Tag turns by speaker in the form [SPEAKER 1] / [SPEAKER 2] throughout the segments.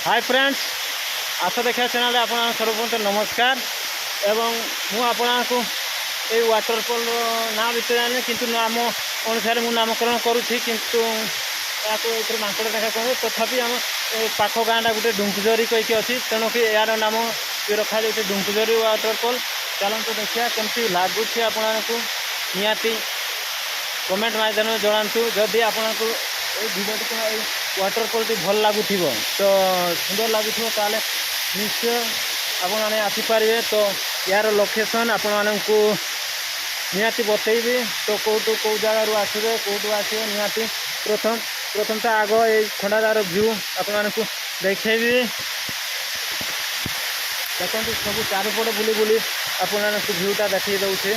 [SPEAKER 1] Hi friends आशा देखा channel आप सर्वप्रथम नमस्कार एवं मु आपको ये वाटरफॉल ना विषय जानी कि नाम अनुसार मु नामकरण करुँची किंतु ये मांकड़ देखा कहूँ तथापि आम पाख गाँटा गोटे डुंकुजरी कहीकि अच्छी तेणुक यार नाम ये रखा जाए डुंकुजरी वाटरफॉल। चलते देखिए केमती लगुच आपको निहाती कमेंट माध्यम जनातु जदि आपको भिडियो टी वाटरफॉल टी भल लगुथ तो सुंदर लगुथ ताले निश्चय आपने आसीपारे। तो यार लोकेशन आपण को निहाती बतैबी तो कौटू कौ जगार आसवे कौटू आसवे निहाती प्रथम तो आग ये खंडादार व्यू आपण को देखी देखते सब चारिपटे बुली बुली आपण भ्यूटा देखी दौचे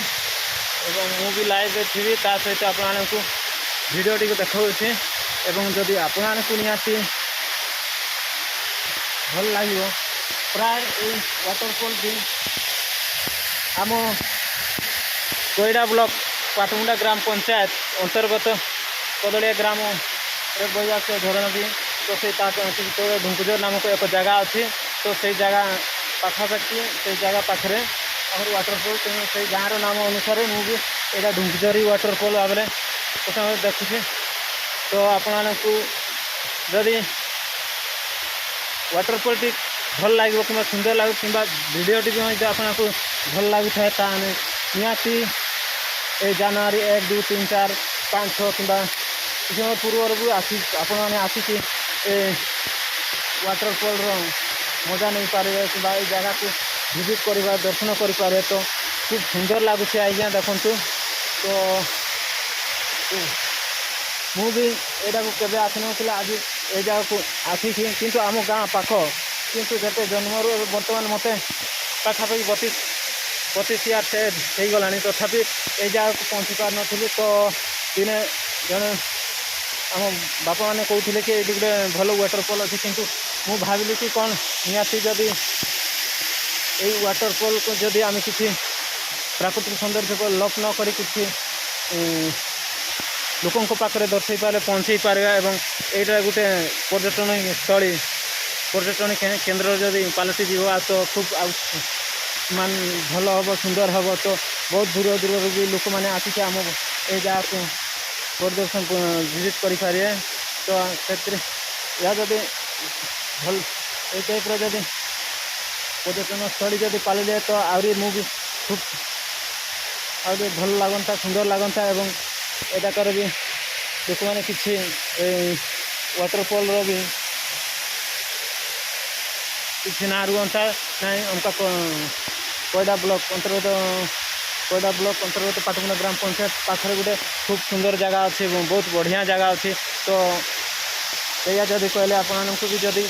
[SPEAKER 1] मु भी लाइव थी ता सहित आपण को भिडियो टी देखा एवं जदि आपण को निहाती भल लगे प्राय ये वाटरफॉल भी आम कोईडा ब्लॉक पाटमुंडा ग्राम पंचायत अंतर्गत कदलिया ग्राम बही आस झरण भी तो से ढुंकुजर नामक एक जगह अच्छी तो से जगह पाखापाखि से जगह पाखे आम वाटरफॉल तेणु से गाँव नाम अनुसार मुझे यहाँ ढुंकुजरी वाटरफॉल भाव में देखुचे। तो आपण को जदि वाटरफॉल टी भल लगे कि सुंदर लगे कि भिडियो टी भी आपको भल लगू था निहाती ए जनवरी 1 2 3 4 5 6 कि समय पूर्व भी आपण आसिक वाटरफॉल मजा नहीं पारे कि जगह को विजिट कर दर्शन करें तो खूब सुंदर लगुच आज्ञा देखु। तो मुझे यहाँ को केवे आसी ना आज ये जगह को आसिक किंतु आम गाँ पाख किंतु जते जन्मर बर्तमान मत पाखापाखि 25 यार से हो गला तथापि ये जगह को पहुँची पार नी। तो दिने जड़े आम बापा मैंने कहते कि ये गोटे भल वाटरफॉल अच्छी किंतु मु भाविली कि कौन निहाती जदि ये वाटरफॉल को जदि आम किसी प्राकृतिक सौंदर्य को लोप न करी किसी लोकों पाखे दर्शे पारे पहुँचे पारे एवं यहाँ गोटे पर्यटन स्थली पर्यटन केन्द्र जदि पलटि जीवा तो खूब मान भल हम सुंदर हम तो बहुत दूर दूर भी लोक मैंने आसिक आम ये जगह को परिदर्शन विजिट करें। तो या जदि भल ये टाइप जदि पर्यटन स्थली जदि पाली जाए तो आहरी मुझे खूब आहरी भल लगता सुंदर लगता एवं एटाकर भी लोक मैंने किसी वाटरफॉल भी किसी ना रुहता ना उनका कोईडा ब्लॉक अंतर्गत पाटमुंडा ग्राम पंचायत पाखे गोटे खूब सुंदर जगह अच्छी बहुत बढ़िया जगह अच्छी। तो या जदि कहले आपको भी जदि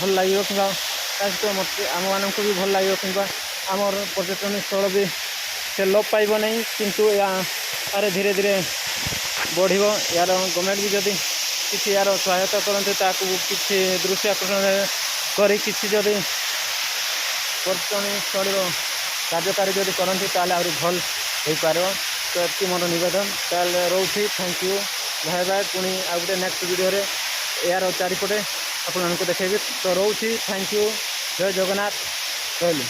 [SPEAKER 1] भल लगे कि सहित मत आम मानक भी भल लगे कि आमर पर्यटन स्थल भी से लोप पाइब नहीं किंतु यार धीरे धीरे बढ़ यार गवर्नमेंट भी जदि किसी यार सहायता करते किसी दृश्य आकर्षण करी किसी जदि पर्यटन स्थल कार्यकारी जदि करती ताले आहरी भल हो पार। तो ये मोर निवेदन ताले रोची थैंक यू बाय बाय पुणी आ गए नेक्स्ट वीडियो यार चारिपटे आपको देखेबी। तो रोची थैंक यू जय जगन्नाथ रही।